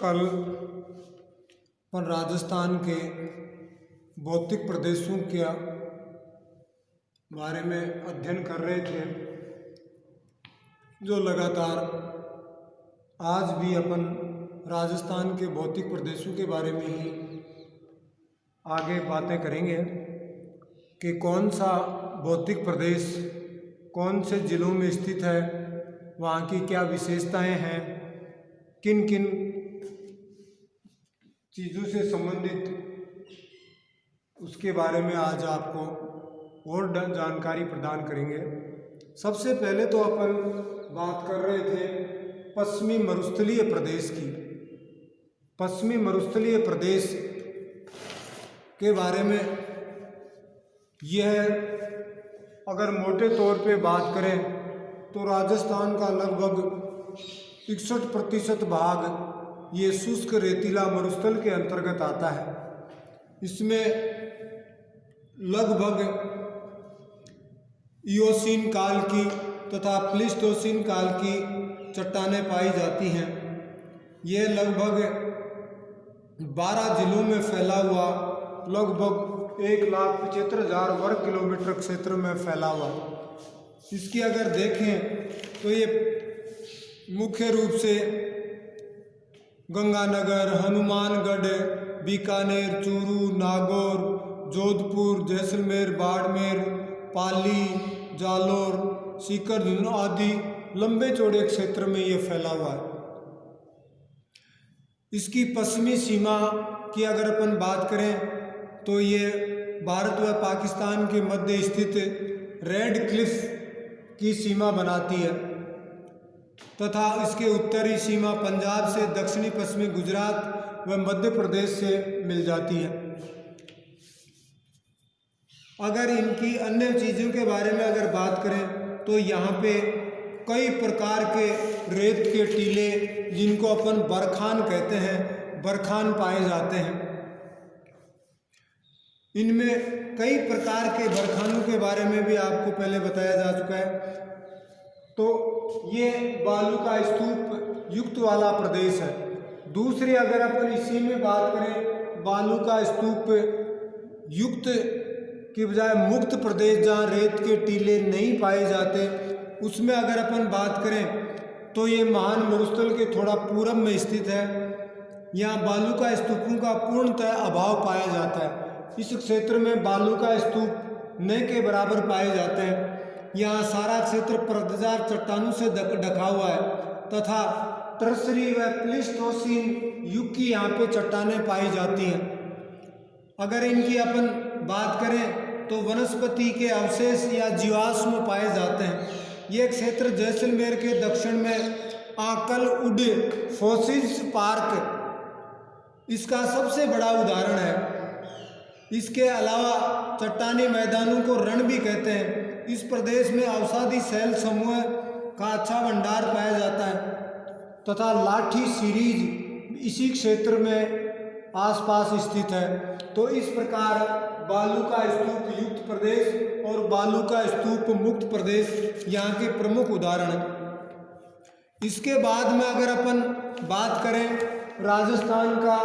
कल अपन राजस्थान के भौतिक प्रदेशों के बारे में अध्ययन कर रहे थे, जो लगातार आज भी अपन राजस्थान के भौतिक प्रदेशों के बारे में ही आगे बातें करेंगे कि कौन सा भौतिक प्रदेश कौन से ज़िलों में स्थित है, वहाँ की क्या विशेषताएं हैं, किन किन चीज़ों से संबंधित उसके बारे में आज आपको और जानकारी प्रदान करेंगे। सबसे पहले तो अपन बात कर रहे थे पश्चिमी मरुस्थलीय प्रदेश की। पश्चिमी मरुस्थलीय प्रदेश के बारे में यह अगर मोटे तौर पे बात करें तो राजस्थान का लगभग 61% भाग ये शुष्क रेतीला मरुस्थल के अंतर्गत आता है। इसमें लगभग इयोसीन काल की तथा प्लीस्टोसीन काल की चट्टानें पाई जाती हैं। यह लगभग 12 जिलों में फैला हुआ लगभग 1,75,000 वर्ग किलोमीटर क्षेत्र में फैला हुआ। इसकी अगर देखें तो ये मुख्य रूप से गंगानगर, हनुमानगढ़, बीकानेर, चूरू, नागौर, जोधपुर, जैसलमेर, बाड़मेर, पाली, जालोर, सीकर आदि लंबे चौड़े क्षेत्र में ये फैला हुआ है। इसकी पश्चिमी सीमा की अगर अपन बात करें तो ये भारत व पाकिस्तान के मध्य स्थित रेड क्लिफ की सीमा बनाती है तथा इसके उत्तरी सीमा पंजाब से दक्षिणी पश्चिमी गुजरात व मध्य प्रदेश से मिल जाती है। अगर इनकी अन्य चीज़ों के बारे में अगर बात करें तो यहाँ पे कई प्रकार के रेत के टीले, जिनको अपन बरखान कहते हैं, बरखान पाए जाते हैं। इनमें कई प्रकार के बरखानों के बारे में भी आपको पहले बताया जा चुका है। तो ये बालू का स्तूप युक्त वाला प्रदेश है। दूसरी अगर अपन इसी में बात करें बालू का स्तूप युक्त की बजाय मुक्त प्रदेश, जहाँ रेत के टीले नहीं पाए जाते, उसमें अगर अपन बात करें तो ये महान मरुस्थल के थोड़ा पूरब में स्थित है। यहाँ बालू का स्तूपों का पूर्णतः अभाव पाया जाता है। इस क्षेत्र में बालू का स्तूप न के बराबर पाए जाते हैं। यहाँ सारा क्षेत्र पर्वतजार चट्टानों से ढका हुआ है तथा टर्सरी व प्लीस्टोसीन युग की यहाँ पे चट्टानें पाई जाती हैं। अगर इनकी अपन बात करें तो वनस्पति के अवशेष या जीवाश्म पाए जाते हैं। ये क्षेत्र जैसलमेर के दक्षिण में आकल उड फॉसिल्स पार्क इसका सबसे बड़ा उदाहरण है। इसके अलावा चट्टानी मैदानों को रण भी कहते हैं। इस प्रदेश में औषधि शैल समूह का अच्छा भंडार पाया जाता है तथा लाठी सीरीज इसी क्षेत्र में आसपास स्थित है। तो इस प्रकार बालू का स्तूप युक्त प्रदेश और बालू का स्तूप मुक्त प्रदेश यहाँ के प्रमुख उदाहरण हैं। इसके बाद में अगर अपन बात करें राजस्थान का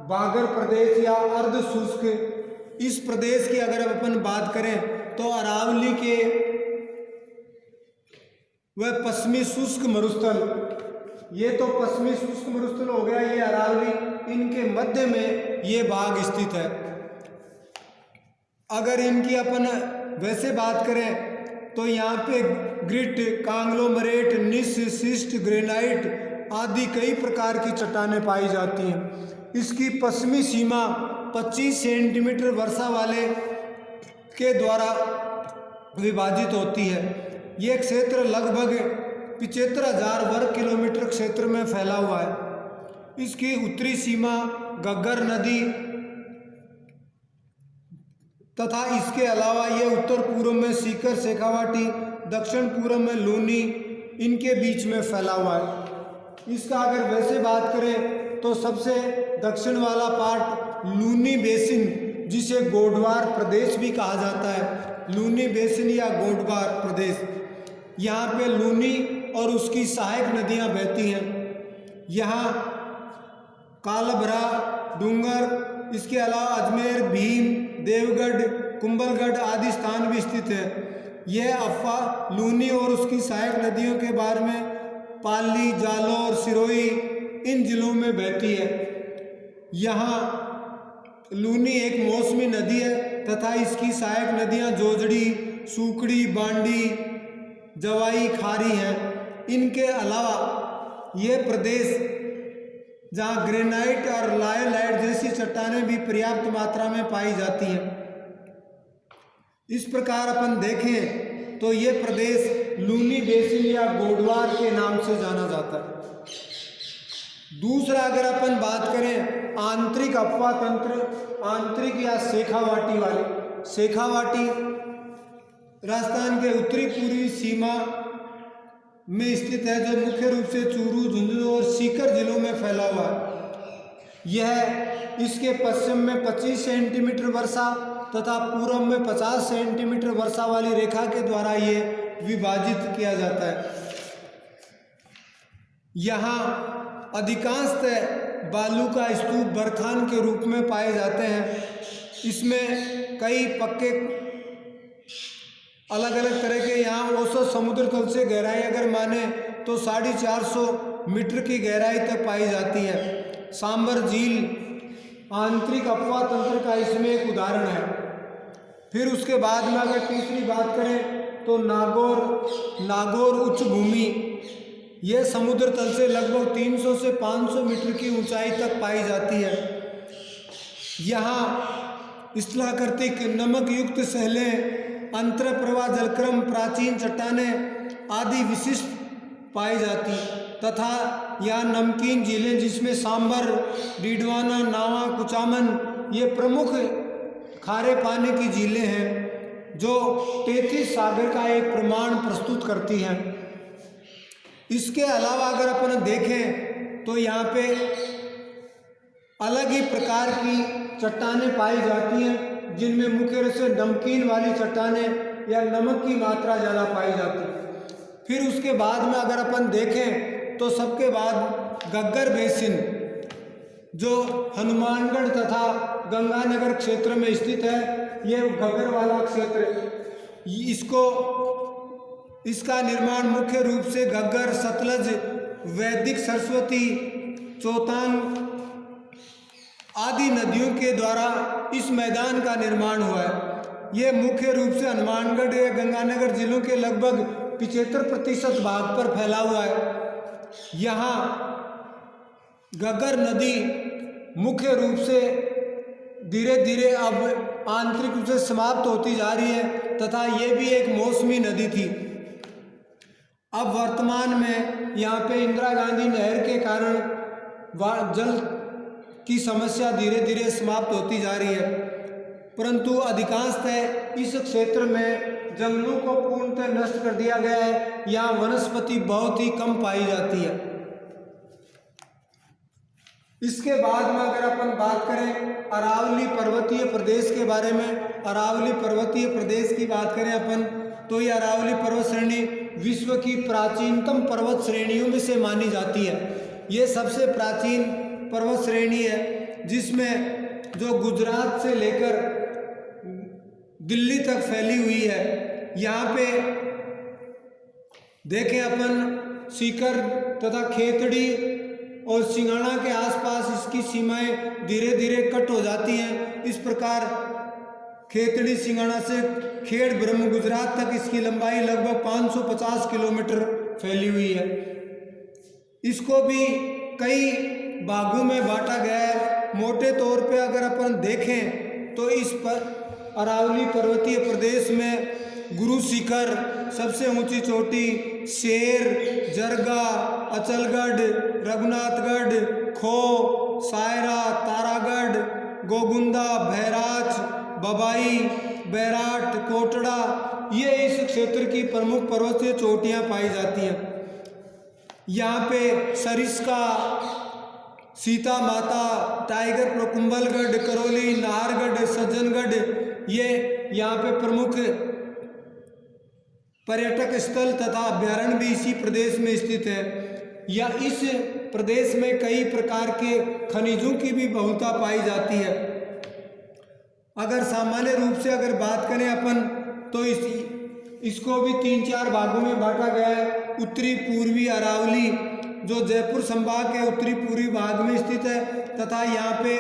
बागर प्रदेश या अर्ध शुष्क, इस प्रदेश की अगर अपन बात करें तो अरावली के वह पश्चिमी शुष्क मरुस्थल, ये तो पश्चिमी शुष्क मरुस्थल हो गया, ये अरावली, इनके मध्य में ये भाग स्थित है। अगर इनकी अपन वैसे बात करें तो यहाँ पे ग्रिट, कांग्लोमरेट, निस, सिस्ट, ग्रेनाइट आदि कई प्रकार की चट्टानें पाई जाती हैं। इसकी पश्चिमी सीमा 25 सेंटीमीटर वर्षा वाले के द्वारा विभाजित होती है। ये क्षेत्र लगभग 75,000 वर्ग किलोमीटर क्षेत्र में फैला हुआ है। इसकी उत्तरी सीमा घग्गर नदी तथा इसके अलावा ये उत्तर पूर्व में सीकर, शेखावाटी, दक्षिण पूर्व में लूनी, इनके बीच में फैला हुआ है। इसका अगर वैसे बात करें तो सबसे दक्षिण वाला पार्ट लूनी बेसिन, जिसे गोडवार प्रदेश भी कहा जाता है, लूनी बेसिन या गोडवार प्रदेश, यहाँ पे लूनी और उसकी सहायक नदियाँ बहती हैं। यहाँ कालभरा डूंगर, इसके अलावा अजमेर, भीम, देवगढ़, कुंभलगढ़ आदि स्थान भी स्थित है। यह अफवाह लूनी और उसकी सहायक नदियों के बारे में पाली, जालौर, सिरोही इन जिलों में बहती है। यहाँ लूनी एक मौसमी नदी है तथा इसकी सहायक नदियाँ जोजड़ी, सूकड़ी, बांडी, जवाई, खारी हैं। इनके अलावा ये प्रदेश जहाँ ग्रेनाइट और लायोलाइट जैसी चट्टानें भी पर्याप्त मात्रा में पाई जाती हैं। इस प्रकार अपन देखें तो ये प्रदेश लूनी बेसिन या गोडवार के नाम से जाना जाता है। दूसरा अगर अपन बात करें आंतरिक अपवा तंत्र, आंतरिक या शेखावाटी वाले, शेखावाटी राजस्थान के उत्तरी पूर्वी सीमा में स्थित है, जो मुख्य रूप से चूरू, झुंझुनू और सीकर जिलों में फैला हुआ है। यह इसके पश्चिम में 25 सेंटीमीटर वर्षा तथा पूर्व में 50 सेंटीमीटर वर्षा वाली रेखा के द्वारा ये विभाजित किया जाता है। यहाँ अधिकांशतः बालू का स्तूप बरखान के रूप में पाए जाते हैं। इसमें कई पक्के अलग अलग तरह के, यहाँ औसत समुद्र तल से गहराई अगर माने तो 450 मीटर की गहराई तक पाई जाती है। सांबर झील आंतरिक अपवा तंत्र का इसमें एक उदाहरण है। फिर उसके बाद में अगर तीसरी बात करें तो नागौर उच्च भूमि, यह समुद्र तल से लगभग 300 से 500 मीटर की ऊंचाई तक पाई जाती है। यहाँ स्थलाकृतिक नमक युक्त सहलें, अंतरप्रवाह जलक्रम, प्राचीन चट्टानें आदि विशिष्ट पाई जाती तथा यहाँ नमकीन झीलें जिसमें सांबर, डीडवाना, नावा, कुचामन ये प्रमुख खारे पानी की झीलें हैं जो 33 सागर का एक प्रमाण प्रस्तुत करती हैं। इसके अलावा अगर अपन देखें तो यहाँ पे अलग ही प्रकार की चट्टानें पाई जाती हैं, जिनमें मुख्य रूप से नमकीन वाली चट्टानें या नमक की मात्रा ज़्यादा पाई जाती है। फिर उसके बाद में अगर अपन देखें तो सबके बाद गग्गर बेसिन, जो हनुमानगढ़ तथा गंगानगर क्षेत्र में स्थित है, यह गग्गर वाला क्षेत्र, इसका निर्माण मुख्य रूप से घग्गर, सतलज, वैदिक, सरस्वती, चौतांग आदि नदियों के द्वारा इस मैदान का निर्माण हुआ है। ये मुख्य रूप से हनुमानगढ़ या गंगानगर जिलों के लगभग 75% भाग पर फैला हुआ है। यहाँ घग्गर नदी मुख्य रूप से धीरे धीरे अब आंतरिक रूप से समाप्त होती जा रही है तथा ये भी एक मौसमी नदी थी। अब वर्तमान में यहाँ पे इंदिरा गांधी नहर के कारण जल की समस्या धीरे धीरे समाप्त होती जा रही है, परंतु अधिकांशतः इस क्षेत्र में जंगलों को पूर्णतः नष्ट कर दिया गया है। यहाँ वनस्पति बहुत ही कम पाई जाती है। इसके बाद में अगर अपन बात करें अरावली पर्वतीय प्रदेश के बारे में, अरावली पर्वतीय प्रदेश की बात करें अपन तो ये अरावली पर्वत श्रेणी विश्व की प्राचीनतम पर्वत श्रेणियों में से मानी जाती है। ये सबसे प्राचीन पर्वत श्रेणी है जिसमें जो गुजरात से लेकर दिल्ली तक फैली हुई है। यहाँ पे देखें अपन सीकर तथा खेतड़ी और सिंगाणा के आसपास इसकी सीमाएं धीरे धीरे कट हो जाती हैं। इस प्रकार खेतड़ी सिंगाणा से खेड़ ब्रह्म गुजरात तक इसकी लंबाई लगभग 550 किलोमीटर फैली हुई है। इसको भी कई भागों में बांटा गया है। मोटे तौर पे अगर अपन देखें तो इस पर अरावली पर्वतीय प्रदेश में गुरु शिखर, सबसे ऊंची चोटी, शेर, जरगा, अचलगढ़, रघुनाथगढ़, खो, सायरा, तारागढ़, गोगुंदा, भैराच, बबाई, बैराट, कोटड़ा ये इस क्षेत्र की प्रमुख पर्वतीय चोटियां पाई जाती हैं। यहाँ पे सरिस्का, सीता माता, टाइगर, कुंभलगढ़, करौली, नाहरगढ़, सज्जनगढ़ ये यहाँ पे प्रमुख पर्यटक स्थल तथा अभ्यारण्य भी इसी प्रदेश में स्थित है। या इस प्रदेश में कई प्रकार के खनिजों की भी बहुलता पाई जाती है। अगर सामान्य रूप से अगर बात करें अपन तो इसको भी 3-4 भागों में बांटा गया है। उत्तरी पूर्वी अरावली जो जयपुर संभाग के उत्तरी पूर्वी भाग में स्थित है तथा यहाँ पे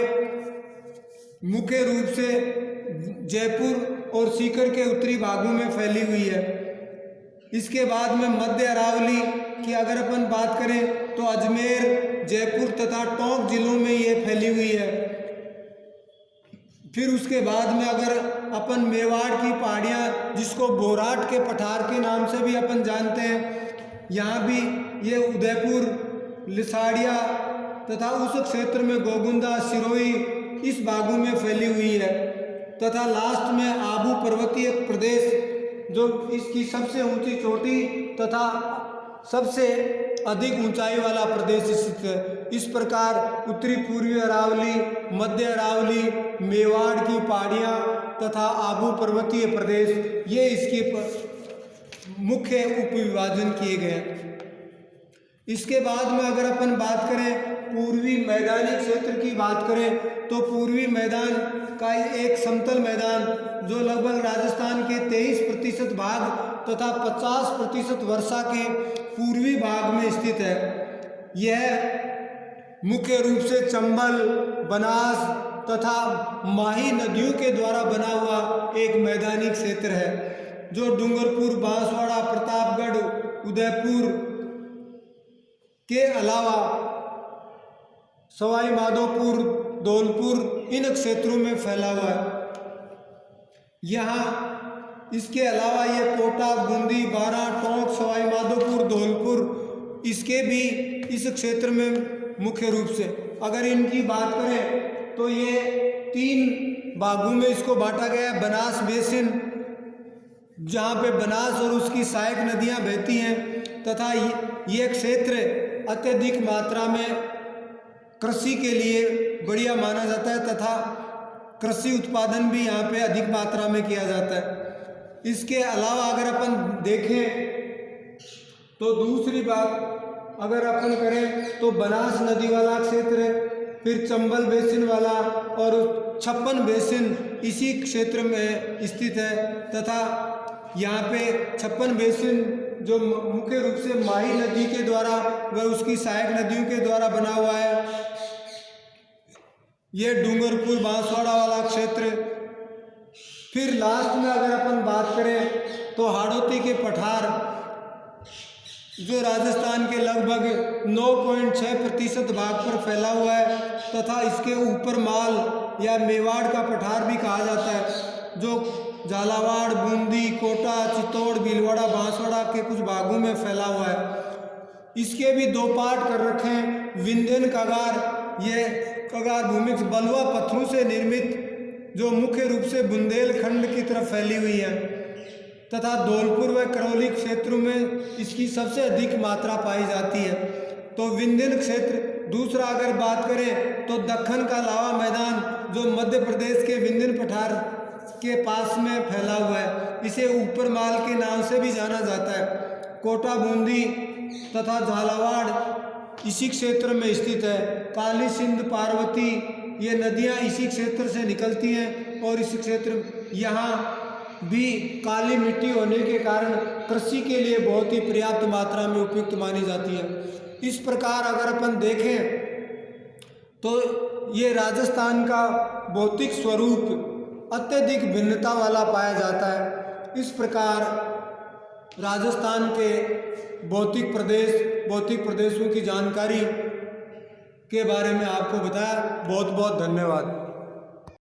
मुख्य रूप से जयपुर और सीकर के उत्तरी भागों में फैली हुई है। इसके बाद में मध्य अरावली की अगर अपन बात करें तो अजमेर, जयपुर तथा टोंक जिलों में ये फैली हुई है। फिर उसके बाद में अगर अपन मेवाड़ की पहाड़ियाँ जिसको बोराट के पठार के नाम से भी अपन जानते हैं, यहाँ भी ये उदयपुर, लिसाड़िया तथा उस क्षेत्र में गोगुंदा, सिरोही इस भागों में फैली हुई है। तथा लास्ट में आबू पर्वतीय प्रदेश जो इसकी सबसे ऊंची चोटी तथा सबसे अधिक ऊंचाई वाला प्रदेश स्थित है। इस प्रकार उत्तरी पूर्वी अरावली, मध्य अरावली, मेवाड़ की पहाड़ियाँ तथा आबू पर्वतीय प्रदेश ये इसके मुख्य उपविभाजन किए गए। इसके बाद में अगर अपन बात करें पूर्वी मैदानी क्षेत्र की बात करें तो पूर्वी मैदान का एक समतल मैदान जो लगभग राजस्थान के 23% भाग तथा 50% वर्षा के पूर्वी भाग में स्थित है। यह मुख्य रूप से चंबल, बनास तथा माही नदियों के द्वारा बना हुआ एक मैदानी क्षेत्र है जो डूंगरपुर, बांसवाड़ा, प्रतापगढ़, उदयपुर के अलावा सवाई माधोपुर, धौलपुर इन क्षेत्रों में फैला हुआ है। यहाँ इसके अलावा ये कोटा, बूंदी, बारा, टोंक, सवाई माधोपुर, धौलपुर इसके भी इस क्षेत्र में मुख्य रूप से अगर इनकी बात करें तो ये 3 भागों में इसको बांटा गया है। बनास बेसिन जहाँ पे बनास और उसकी सहायक नदियाँ बहती हैं तथा ये क्षेत्र अत्यधिक मात्रा में कृषि के लिए बढ़िया माना जाता है तथा कृषि उत्पादन भी यहाँ पे अधिक मात्रा में किया जाता है। इसके अलावा अगर अपन देखें तो दूसरी बात अगर अपन करें तो बनास नदी वाला क्षेत्र है, फिर चंबल बेसिन वाला और 56 बेसिन इसी क्षेत्र में स्थित है तथा यहाँ पे 56 बेसिन जो मुख्य रूप से माही नदी के द्वारा व उसकी सहायक नदियों के द्वारा बना हुआ है। ये डूंगरपुर, बांसवाड़ा वाला क्षेत्र। फिर लास्ट में अगर अपन बात करें तो हाड़ौती के पठार जो राजस्थान के लगभग 9.6% भाग पर फैला हुआ है तथा इसके ऊपर माल या मेवाड़ का पठार भी कहा जाता है जो झालावाड़, बूंदी, कोटा, चित्तौड़, भीलवाड़ा, बांसवाड़ा के कुछ भागों में फैला हुआ है। इसके भी 2 पार्ट कर रखे हैं। विंध्यन कगार, ये कगार भूमि बलुआ पत्थरों से निर्मित जो मुख्य रूप से बुंदेलखंड की तरफ फैली हुई है तथा धौलपुर व करौली क्षेत्रों में इसकी सबसे अधिक मात्रा पाई जाती है। तो विंध्यन क्षेत्र। दूसरा अगर बात करें तो दक्कन का लावा मैदान जो मध्य प्रदेश के विंध्यन पठार के पास में फैला हुआ है, इसे ऊपर माल के नाम से भी जाना जाता है। कोटा, बूंदी तथा झालावाड़ इसी क्षेत्र में स्थित है। काली सिंध, पार्वती ये नदियां इसी क्षेत्र से निकलती हैं और इस क्षेत्र यहाँ भी काली मिट्टी होने के कारण कृषि के लिए बहुत ही पर्याप्त मात्रा में उपयुक्त मानी जाती है। इस प्रकार अगर अपन देखें तो ये राजस्थान का भौतिक स्वरूप अत्यधिक भिन्नता वाला पाया जाता है। इस प्रकार राजस्थान के भौतिक प्रदेशों की जानकारी के बारे में आपको बताया। बहुत बहुत धन्यवाद।